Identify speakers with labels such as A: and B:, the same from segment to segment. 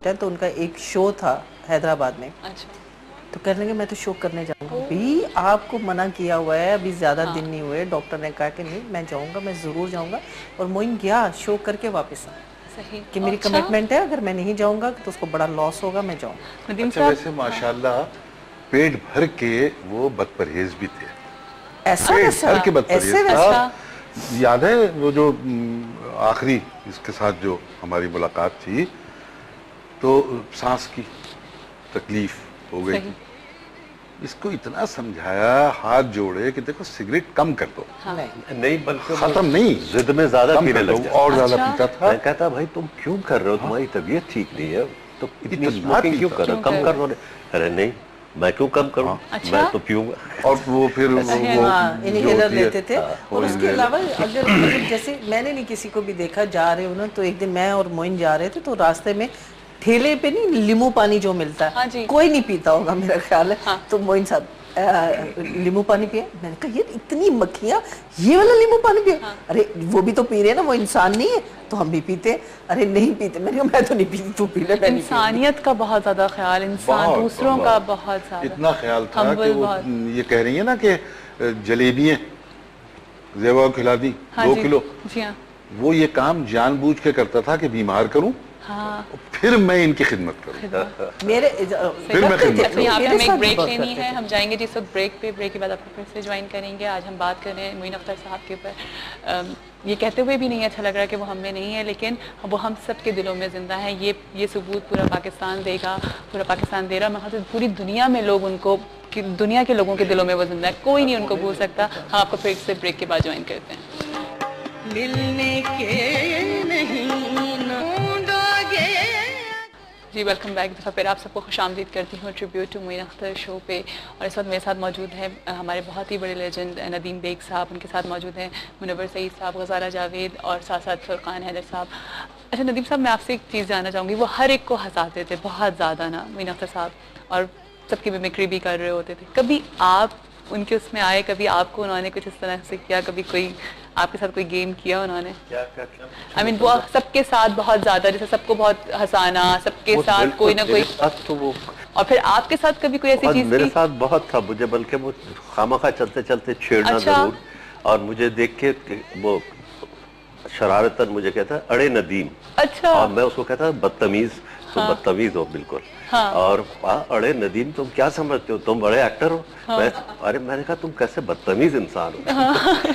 A: تو ان کا ایک شو تھا حیدرآباد میں.
B: اچھا
A: تو کہنے لگے میں تو شو کرنے جاؤں گا. بھی آپ کو منع کیا ہوا ہے, ابھی زیادہ دن نہیں ہوئے, ڈاکٹر نے کہا کہ نہیں میں جاؤں گا, میں ضرور جاؤں گا. اور معین گیا شو کر کے واپس آ
B: صحیح
A: کہ میری کمٹمنٹ ہے, اگر میں نہیں جاؤں گا تو اس کو بڑا لاس ہوگا, میں جاؤں گا.
C: اچھا ویسے ماشاءاللہ پیٹ بھر کے وہ بد پرہیز بھی تھے.
A: ایسا
C: پیٹ
A: ویسا
C: بھر کے بد
A: ایسے
C: پرہیز
A: ویسا
C: تھا. یاد ہے وہ جو آخری اس کے ساتھ جو ہماری ملاقات تھی تو سانس کی تکلیف ہو گئی تھی. اس کو اتنا سمجھایا ہاتھ جوڑے کہ دیکھو سگریٹ کم کر دو,
D: نہیں بلکہ
C: ختم نہیں,
D: ضد میں زیادہ
C: کم
D: پینے
C: کر دو,
D: لگ جاتا.
C: اور زیادہ پیتا تھا.
D: میں کہتا بھائی تم کیوں کر رہے ہو, تمہاری طبیعت ٹھیک نہیں ہے تو اتنی اسموکنگ کیوں کر رہے ہو, کم کر دو. ارے نہیں میں کیوں کم کروں, میں تو پیوں گا.
C: اور وہ پھر
A: انہیلر لیتے تھے. اور اس کے علاوہ اگر جیسے میں نے نہیں کسی کو بھی دیکھا جا رہے ہو نا, تو ایک دن میں اور معین جا رہے تھے تو راستے میں ٹھیلے پہ نہیں لیمو پانی جو ملتا ہے, کوئی نہیں پیتا ہوگا میرا خیال ہے, تو معین صاحب لیمو پانی پیا. میں نے کہا یہ اتنی مکھیاں, یہ والا لیمو پانی پیا. ارے وہ بھی تو پی رہے ہیں نا, وہ انسان نہیں ہے تو ہم بھی پیتے. ارے نہیں پیتے. میں نے کہا میں تو نہیں پیتی, تو پی لے.
B: انسانیت کا بہت زیادہ خیال, انسان دوسروں کا بہت زیادہ
C: اتنا خیال تھا کہ وہ یہ کہہ رہی ہیں نا کہ جلیبیاں زیبا کو کھلا دی 2 کلو, وہ یہ کام جان بوجھ کے کرتا تھا کہ بیمار کروں پھر میں ان کی خدمت کروں. پھر میں خدمت کروں.
B: یہاں پہ ہمیں ایک بریک لینی ہے, ہم جائیں گے جس وقت بریک پہ. بریک کے بعد آپ کو پھر سے جوائن کریں گے. آج ہم بات کر رہے ہیں معین اختر صاحب کے اوپر. یہ کہتے ہوئے بھی نہیں اچھا لگ رہا کہ وہ ہم میں نہیں ہے, لیکن وہ ہم سب کے دلوں میں زندہ ہیں. یہ ثبوت پورا پاکستان دے گا, پورا پاکستان دے رہا. میں پوری دنیا میں لوگ ان کو, دنیا کے لوگوں کے دلوں میں وہ زندہ ہے, کوئی نہیں ان کو بھول سکتا. ہم آپ کو پھر سے بریک کے بعد جوائن کرتے ہیں. ملنے کے نہیں جی ویلکم بیک. دفعہ پھر آپ سب کو خوش آمدید کرتی ہوں ٹریبیوٹ ٹو معین اختر شو پہ. اور اس وقت میرے ساتھ موجود ہیں ہمارے بہت ہی بڑے لیجنڈ ندیم بیگ صاحب, ان کے ساتھ موجود ہیں منور سعید صاحب, غزالہ جاوید اور ساتھ ساتھ فرقان حیدر صاحب. اچھا ندیم صاحب, میں آپ سے ایک چیز جاننا چاہوں گی. وہ ہر ایک کو ہنساتے تھے بہت زیادہ نا معین اختر صاحب, اور سب کی میمکری بھی کر رہے ہوتے تھے. کبھی آپ ان کے اس میں آئے, کبھی آپ کو انہوں نے کچھ اس طرح سے کیا, کبھی کوئی آپ کے ساتھ کوئی گیم کیا انہوں نے؟ I mean, وہ سب کے ساتھ بہت زیادہ, جیسے سب کو بہت ہنسانا, سب کے ساتھ کوئی نہ کوئی, اور پھر آپ کے ساتھ کبھی کوئی ایسی چیز
D: میرے ساتھ بہت تھا. مجھے بلکہ وہ خامخواہ چلتے چلتے چھیڑنا ضرور, اور مجھے دیکھ کے وہ شرارتاً مجھے کہتا ہے اڑے ندیم, اور میں اس کو کہتا بدتمیز, تم بدتمیز ہو بالکل. اور اڑے ندیم تم کیا سمجھتے ہو, تم بڑے ایکٹر ہو. ارے میں نے کہا تم کیسے بدتمیز انسان ہو.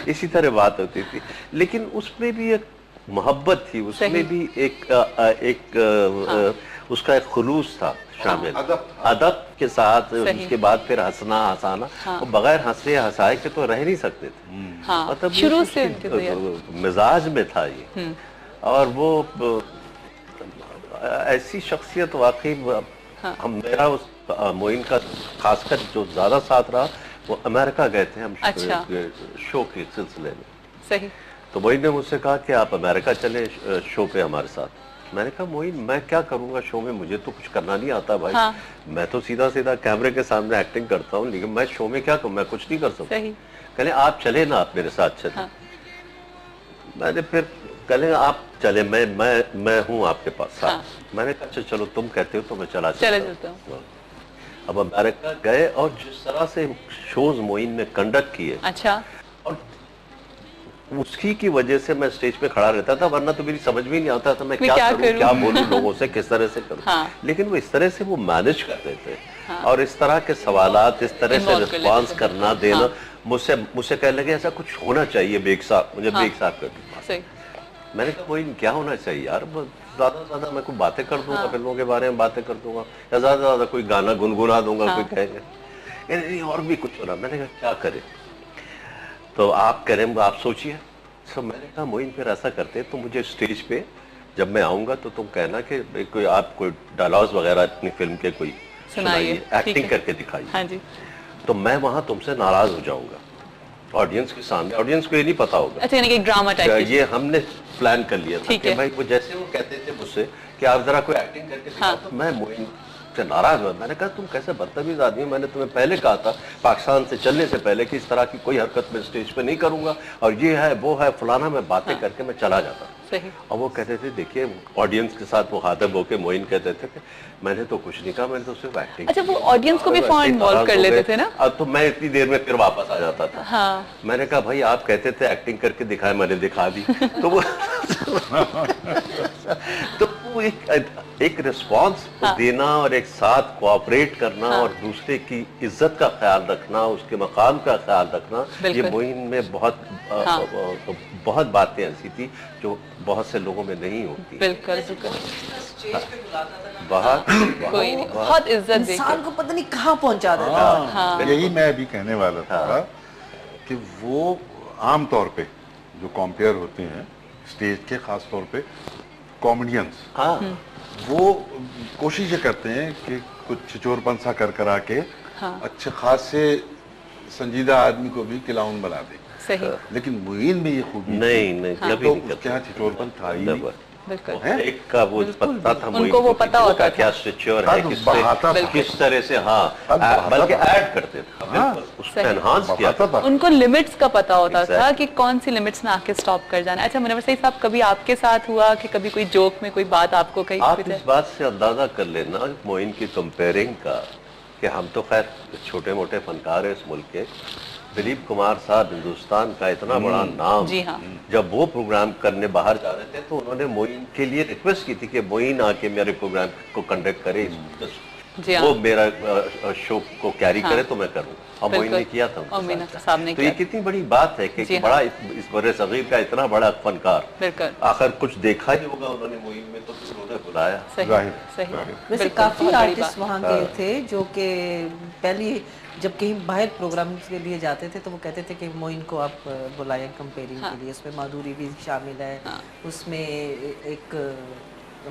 D: اسی طرح بات ہوتی تھی, لیکن اس میں بھی ایک محبت تھی, اس میں بھی ایک اس کا ایک خلوص تھا شامل, ادب کے ساتھ. اس کے بعد پھر ہنسنا ہنسانا, وہ بغیر ہنسے ہنسائے کے تو رہ نہیں سکتے تھے. مطلب
B: شروع سے
D: مزاج میں تھا یہ. اور وہ ایسی شخصیت واقعی, میرا اس معین کا خاص کر جو زیادہ ساتھ رہا, وہ امریکہ گئے تھے ہم شو کے سلسلے میں.
B: صحیح.
D: تو معین نے مجھ سے کہا کہ آپ امریکہ چلیں شو پہ ہمارے ساتھ. میں نے کہا معین میں کیا کروں گا شو میں, مجھے تو کچھ کرنا نہیں آتا بھائی. میں تو سیدھا سیدھا کیمرے کے سامنے ایکٹنگ کرتا ہوں, لیکن میں شو میں کیا کروں, میں کچھ نہیں کر سکتا. کہلیں آپ چلے نا, آپ میرے ساتھ چلیں. میں نے پھر کہلیں آپ چلے, میں ہوں آپ کے پاس ساتھ. میں نے کہا اچھا چلو تم کہتے ہو تو میں چلا جاتا ہوں. اب امریکہ گئے, اور جس طرح سے شوز معین نے کنڈکٹ کیے, اور اس کی وجہ سے میں اسٹیج پہ کھڑا رہتا تھا, ورنہ تو میری سمجھ بھی نہیں آتا تھا میں کیا کروں, کیا بولوں لوگوں سے, کس طرح سے کروں. لیکن وہ اس طرح سے وہ مینج کرتے تھے, اور اس طرح کے سوالات, اس طرح سے رسپانس کرنا دینا. مجھ سے کہنے لگے ایسا کچھ ہونا چاہیے بیگ صاحب, مجھے بیگ صاحب کر. میں نے کہا وہ کیا ہونا چاہیے یار, زیادہ سے زیادہ میں کوئی باتیں کر دوں گا, فلموں کے بارے میں باتیں کر دوں گا, یا زیادہ سے زیادہ کوئی گانا گنگنا دوں گا, کوئی کہیں گے نہیں اور بھی کچھ ہو رہا. میں نے کہا کیا کرے, تو آپ کریں, آپ سوچیے. میں نے کہا معین پھر ایسا کرتے تو مجھے اسٹیج پہ جب میں آؤں گا تو تم کہنا کہ کوئی آپ کوئی ڈائلاگز وغیرہ اپنی فلم کے کوئی سنائیے, ایکٹنگ کر کے دکھائیے. تو میں وہاں تم سے ناراض ہو جاؤں گا آڈینس کے سامنے. آڈینس کو یہ نہیں پتا ہوگا.
B: اچھا, یعنی کہ ڈرامہ ٹائپ, یہ
D: ہم نے پلان کر لیا تھا کہ بھائی وہ جیسے وہ کہتے تھے مجھ سے کہ آپ ذرا کوئی ایکٹنگ کر کے دکھاؤ, تو میں معین سے ناراض ہوا. میں نے کہا تم کیسے بدتمیز آدمی ہو, میں نے تمہیں پہلے کہا تھا پاکستان سے چلنے سے پہلے کہ اس طرح کی کوئی حرکت میں اسٹیج پہ نہیں کروں گا, اور یہ ہے وہ ہے فلانا, میں باتیں کر کے میں چلا جاتا. اور وہ کہتے تھے, دیکھیے آڈینس کے ساتھ مخاطب ہو کے معین کہتے تھے کہ میں نے تو کچھ نہیں کہا, میں نے تو صرف ایکٹنگ.
B: اچھا, وہ آڈینس کو بھی فوراً انوالو کر لیتے تھے نا.
D: اب تو میں اتنی دیر میں پھر واپس آ جاتا تھا. میں نے کہا بھائی آپ کہتے تھے ایکٹنگ کر کے دکھائے, میں نے دکھا دی. تو وہ تو وہ ایک رسپانس دینا اور ایک ساتھ کوآپریٹ کرنا اور دوسرے کی عزت کا خیال رکھنا, اس کے مقام کا خیال رکھنا, یہ معین میں بہت باتیں ایسی تھی جو بہت سے لوگوں میں نہیں ہوتی.
B: بالکل
A: بہت عزت, انسان کو پتہ نہیں کہاں پہنچا دیتا تھا.
C: یہی میں ابھی کہنے والا تھا کہ وہ عام طور پہ جو کمپیئر ہوتے ہیں اسٹیج کے, خاص طور پہ کامیڈینس, وہ کوشش یہ کرتے ہیں کہ کچھ چھچور پن سا کر کر آ کے اچھے خاص سے سنجیدہ آدمی کو بھی کلاؤن بنا دے. لیکن معین میں یہ خوبی
D: نہیں,
C: اس کے یہاں چھچور پن تھا ہی نہیں.
D: ایک کا وہ پتا تھا, ان کو وہ پتا ہوتا کیا سچور ہے, کس طرح سے, بلکہ ایڈ کرتے تھے, اس کو انہانس کیا تھا.
B: ان کو لمٹس کا پتا ہوتا تھا کہ کون سی لمٹس میں آ کے سٹاپ کر جانا. اچھا منور سعید صاحب, کبھی آپ کے ساتھ ہوا کہ کبھی کوئی جوک میں کوئی بات آپ کو کہی؟
D: آپ اس بات سے اندازہ کر لینا معین کی کمپیئرنگ کا کہ ہم تو خیر چھوٹے موٹے فنکار ہیں اس ملک کے. دلیپ کمار صاحب ہندوستان کا اتنا بڑا نام, جب وہ پروگرام کرنے باہر جا رہے تھے تو انہوں نے معین کے لیے ریکویسٹ کی تھی کہ معین آ کے میرے پروگرام کو کنڈکٹ کرے, وہ میرا شو کو کیری کرے تو میں کروں. اور معین نے کیا تھا. تو یہ کتنی بڑی بات ہے کہ بڑا اس بر صغیر کا اتنا بڑا فنکار, آخر کچھ دیکھا ہی ہوگا انہوں نے معین میں, تو انہوں نے بلایا.
A: ویسے کافی آرٹسٹ وہاں گئے تھے جو کہ پہلی جب کہیں باہر پروگرام کے لیے جاتے تھے تو وہ کہتے تھے کہ معین کو آپ بلائیں کمپیئرنگ کے لیے. اس میں مادھوری بھی شامل ہے, اس میں ایک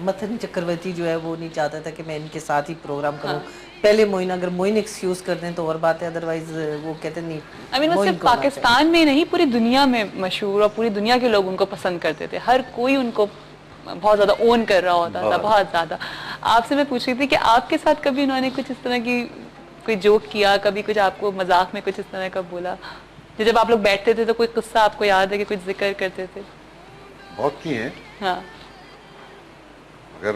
A: متھن چکرورتی جو ہے وہ نہیں چاہتا تھا کہ میں ان کے ساتھ ہی پروگرام کروں. پہلے معین, اگر معین ایکسکیوز کر دیں تو اور بات ہے, ادروائز وہ کہتے نہیں.
B: وہ صرف پاکستان میں نہیں, پوری دنیا میں مشہور, اور پوری دنیا کے لوگ ان کو پسند کرتے تھے. ہر کوئی ان کو بہت زیادہ اون کر رہا ہوتا تھا, بہت زیادہ. آپ سے میں پوچھ رہی تھی کہ آپ کے ساتھ کبھی انہوں نے کچھ اس طرح کی کوئی جوک کیا, کبھی کچھ آپ کو مذاق میں کچھ اس طرح کا بولا, جب آپ لوگ بیٹھتے تھے تو کوئی قصہ آپ کو یاد ہے کہ کچھ ذکر کرتے تھے؟
C: بہت کی ہیں, اگر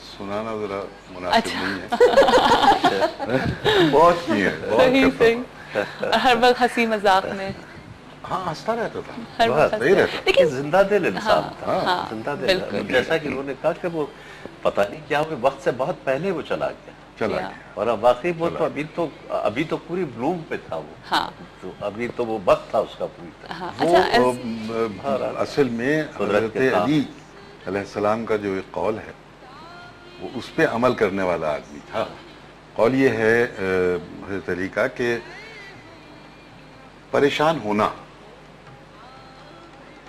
C: سنانا ذرا مناسب نہیں ہے. بہت کی ہیں,
B: ہر وقت ہنسی مذاق میں.
C: ہنستا رہتا تھا, صحیح رہتا.
D: لیکن زندہ دل انسان تھا, زندہ دل. جیسا کہ انہوں نے کہا کہ وہ پتہ نہیں کیا ہوئے وقت سے بہت پہلے وہ چلا گیا, اور واقعی وہ تو ابھی تو پوری بلوم پہ تھا وہ, تو ابھی تو وہ وقت تھا اس کا پوری طرح.
C: وہ اصل میں حضرت علی علیہ السلام کا جو ایک قول ہے وہ اس پہ عمل کرنے والا آدمی تھا. قول یہ ہے حضرت علی کا کہ پریشان ہونا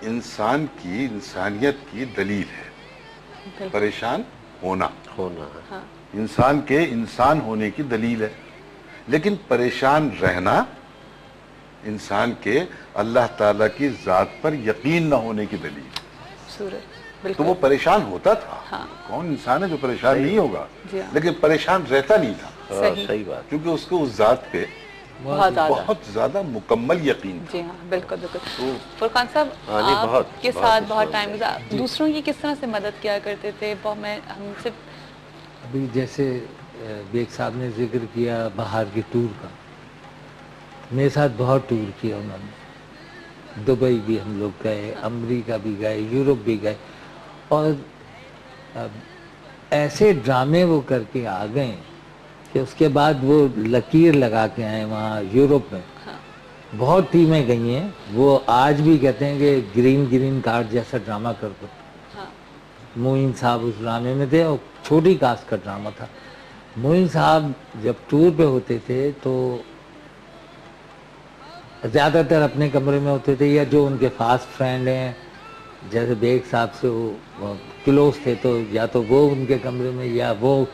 C: انسان کی, انسانیت کی دلیل ہے. پریشان ہونا انسان کے انسان ہونے کی دلیل ہے, لیکن پریشان رہنا انسان کے اللہ تعالیٰ کی ذات پر یقین نہ ہونے کی دلیل ہے. تو وہ پریشان ہوتا تھا. کون انسان ہے جو پریشان نہیں ہوگا, لیکن پریشان رہتا نہیں تھا.
D: صحیح بات,
C: کیونکہ اس کو اس ذات پہ بہت زیادہ مکمل یقین تھا.
B: جی ہاں, بالکل بالکل. فرقان صاحب, آپ کے ساتھ بہت ٹائم گزارا, دوسروں کی کس طرح سے مدد کیا کرتے تھے؟ ہم سے
E: ابھی جیسے بیگ صاحب نے ذکر کیا باہر کے ٹور کا, میرے ساتھ بہت ٹور کیا انہوں نے. دبئی بھی ہم لوگ گئے, امریکہ بھی گئے, یورپ بھی گئے, اور ایسے ڈرامے وہ کر کے آ گئے کہ اس کے بعد وہ لکیر لگا کے آئے وہاں یورپ میں. بہت ٹیمیں گئی ہیں, وہ آج بھی کہتے ہیں کہ گرین کارڈ جیسا ڈرامہ کر دو. معین صاحب اس ڈرامے میں تھے, اور چھوٹی کاسٹ کا ڈرامہ تھا. معین صاحب جب ٹور پہ ہوتے تھے تو زیادہ تر اپنے کمرے میں ہوتے تھے, یا جو ان کے فاسٹ فرینڈ ہیں جیسے بیگ صاحب سے وہ کلوز تھے تو یا تو وہ ان کے کمرے میں یا وہ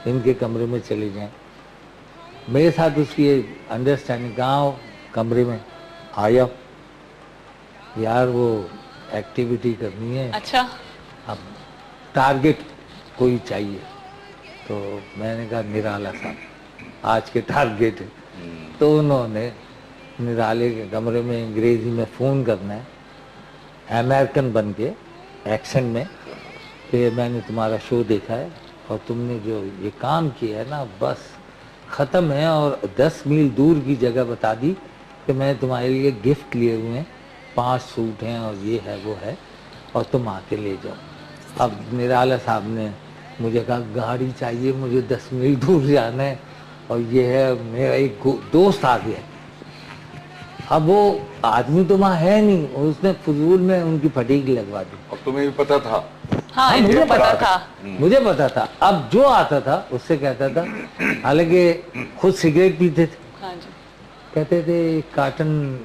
E: ان کے کمرے میں چلے جائیں. میرے ساتھ اس کی انڈرسٹینڈنگ کہاں کمرے میں آیا یار وہ ایکٹیویٹی کرنی ہے.
B: اچھا,
E: اب ٹارگٹ کوئی چاہیے, تو میں نے کہا نرالا صاحب آج کے ٹارگیٹ ہے. تو انہوں نے نرالے کے کمرے میں انگریزی میں فون کرنا ہے امریکن بن کے ایکسنٹ میں کہ میں نے تمہارا شو دیکھا ہے اور تم نے جو یہ کام کیا ہے نا بس ختم ہے, اور 10 میل دور کی جگہ بتا دی کہ میں تمہارے لیے گفٹ لیے ہوئے ہیں, 5 سوٹ ہیں اور یہ ہے وہ ہے, اور تم آ کے لے جاؤ. اب نرالا صاحب نے مجھے کہا گاڑی چاہیے مجھے 10 میل دور جانا ہے, اور یہ ہے میرا ایک دوست آ گیا. اب وہ آدمی تو وہاں ہے نہیں, اس نے فضول میں ان کی پھٹیک لگوا دی.
C: اور تمہیں بھی پتا تھا؟
B: ہاں
E: مجھے
B: پتا تھا,
E: مجھے پتا تھا. اب جو آتا تھا اس سے کہتا تھا, حالانکہ خود سگریٹ پیتے تھے, کہتے تھے کارٹن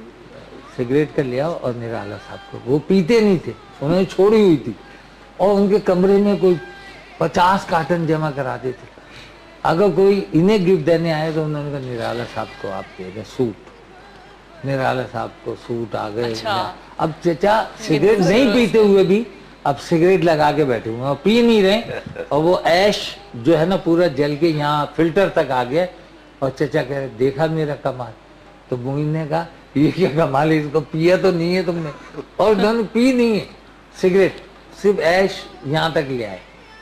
E: سگریٹ کا لیا اور نرالا صاحب کو. وہ پیتے نہیں تھے, انہوں نے چھوڑی ہوئی تھی, اور ان کے کمرے میں کوئی 50 کارٹن جمع کراتے تھے. اگر کوئی انہیں گفٹ دینے آئے تو انہوں نے کہا نرالا صاحب کو آپ دے دیں سوٹ. نرالا صاحب کو سوٹ آ گئے. اب چچا سگریٹ نہیں پیتے ہوئے بھی اب سگریٹ لگا کے بیٹھے ہوئے اور پی نہیں رہے, اور وہ ایش جو ہے نا پورا جل کے یہاں فلٹر تک آ گیا. اور چچا کہہ رہے دیکھا میرا کمال. تو موین نے کہا یہ کیا کمال ہے, اس کو پیا تو نہیں ہے تم نے, اور انہوں نے پی نہیں ہے سگریٹ, صرف ایش یہاں تک لے آئے.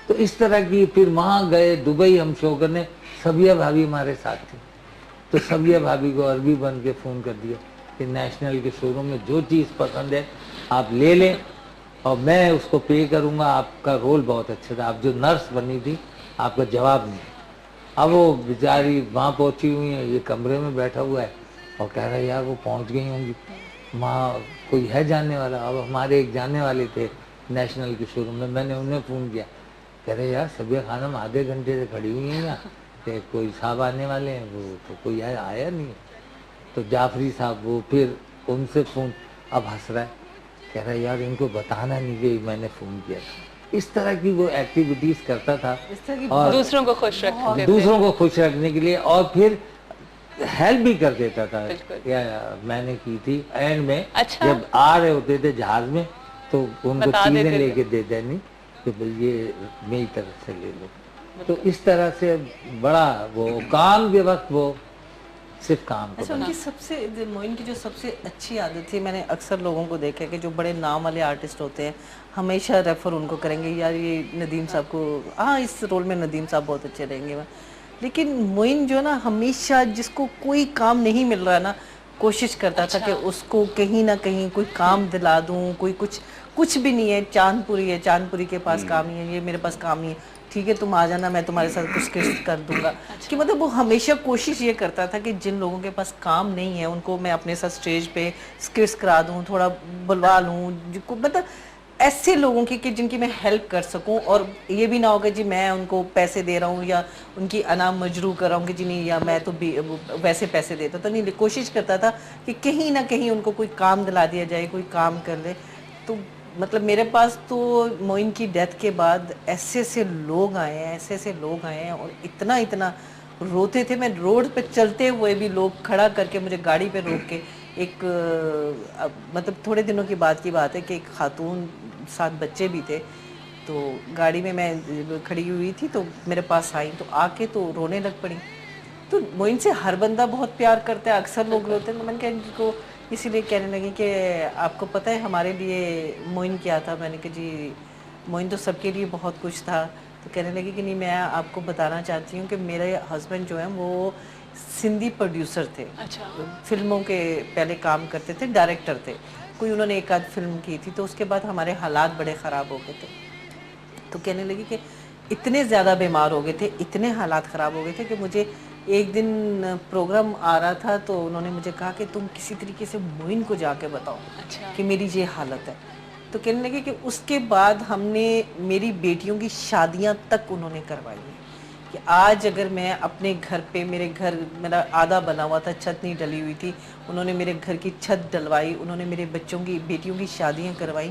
E: تو اس طرح کی پھر وہاں گئے دبئی ہم شو کرنے. سبیہ بھابھی ہمارے ساتھ تھی, تو سبیہ بھابھی کو عربی بن کے فون کر دیا کہ نیشنل کے شو روم میں جو چیز پسند ہے آپ لے لیں اور میں اس کو پے کروں گا. آپ کا رول بہت اچھا تھا, آپ جو نرس بنی تھی آپ کا جواب نہیں. اب وہ بیچاری وہاں پہنچی ہوئی ہیں, یہ کمرے میں بیٹھا ہوا ہے اور کہہ رہا ہے یار وہ پہنچ گئی ہوں گی, وہاں کوئی ہے جاننے والا. اب ہمارے ایک جاننے والے تھے نیشنل کے شو روم میں, میں نے انہیں فون کیا, کہہ رہے یار سبیہ خانم آدھے گھنٹے سے کھڑی ہوئی ہیں یہاں, کہ کوئی صاحب آنے والے ہیں, وہ تو کوئی آیا نہیں. تو جعفری صاحب وہ پھر ان سے فون, اب ہنس رہا ہے, کہہ رہا ہے یار ان کو بتانا نہیں کہ میں نے فون کیا تھا. اس طرح کی وہ ایکٹیویٹیز کرتا تھا, اور
B: دوسروں کو خوش رکھتے تھے,
E: دوسروں کو خوش رکھنے کے لیے, اور پھر ہیلپ بھی کر دیتا تھا. میں نے کی تھی اینڈ میں, جب آ رہے ہوتے تھے جہاز میں تو ان کو چیزیں لے کے دے دینی کہ بھئی یہ میری طرف سے لے لو. تو اس طرح سے بڑا وہ کام کے وقت وہ صرف کام کو.
A: ان کی سب سے موین کی جو سب سے اچھی عادت تھی, میں نے اکثر لوگوں کو دیکھا کہ جو بڑے نام والے آرٹسٹ ہوتے ہیں ہمیشہ ریفر ان کو کریں گے, یار یہ ندیم صاحب کو, ہاں اس رول میں ندیم صاحب بہت اچھے رہیں گے. لیکن موین جو نا ہمیشہ جس کو کوئی کام نہیں مل رہا نا کوشش کرتا تھا کہ اس کو کہیں نہ کہیں کوئی کام دلا دوں. کوئی کچھ بھی نہیں ہے, چاند پوری ہے, چاند پوری کے پاس کام ہی ہے, یہ میرے پاس کام ہی ہے, ٹھیک ہے تم آ جانا میں تمہارے ساتھ کچھ اسکرپٹ کر دوں گا. کہ مطلب وہ ہمیشہ کوشش یہ کرتا تھا کہ جن لوگوں کے پاس کام نہیں ہے ان کو میں اپنے ساتھ اسٹیج پہ اسکرپٹس کرا دوں, تھوڑا بلوا لوں, مطلب ایسے لوگوں کی کہ جن کی میں ہیلپ کر سکوں. اور یہ بھی نہ ہوگا جی میں ان کو پیسے دے رہا ہوں یا ان کی انا مجروح کر رہا ہوں کہ جی نہیں, یا میں تو ویسے پیسے دیتا تھا نہیں, کوشش کرتا تھا کہ کہیں نہ کہیں ان کو کوئی کام دلا دیا جائے, کوئی کام کر لے. تو مطلب میرے پاس تو موین کی ڈیتھ کے بعد ایسے لوگ آئے ہیں, ایسے لوگ آئے ہیں, اور اتنا روتے تھے. میں روڈ پہ چلتے ہوئے بھی لوگ کھڑا کر کے مجھے گاڑی پہ روک کے, ایک مطلب تھوڑے دنوں کی بات ہے کہ ایک خاتون, 7 بچے بھی تھے, تو گاڑی میں کھڑی ہوئی تھی تو میرے پاس آئی, تو آ کے تو رونے لگ پڑی. تو موین سے ہر بندہ بہت پیار کرتا ہے, اکثر لوگ روتے ہیں. تو میں نے کہا ان کو اسی لیے کہنے لگی کہ آپ کو پتہ ہے ہمارے لیے موین کیا تھا. میں نے کہا جی موین تو سب کے لیے بہت کچھ تھا. تو کہنے لگی کہ نہیں, میں آپ کو بتانا چاہتی ہوں کہ میرے ہسبینڈ جو ہیں وہ سندھی پروڈیوسر تھے, فلموں کے پہلے کام کرتے تھے, ڈائریکٹر تھے, کوئی انہوں نے ایک آدھ فلم کی تھی. تو اس کے بعد ہمارے حالات بڑے خراب ہو گئے تھے. تو کہنے لگی کہ اتنے زیادہ بیمار ہو گئے تھے, اتنے حالات خراب ہو گئے تھے کہ مجھے ایک دن پروگرام آ رہا تھا تو انہوں نے مجھے کہا کہ تم کسی طریقے سے موین کو جا کے بتاؤ کہ میری یہ حالت ہے. تو کہنے لگے کہ اس کے بعد ہم نے میری بیٹیوں کی شادیاں تک انہوں نے کروائی ہیں. کہ آج اگر میں اپنے گھر پہ, میرے گھر میرا آدھا بنا ہوا تھا, چھت نہیں ڈلی ہوئی تھی, انہوں نے میرے گھر کی چھت ڈلوائی, انہوں نے میرے بچوں کی بیٹیوں کی شادیاں کروائی.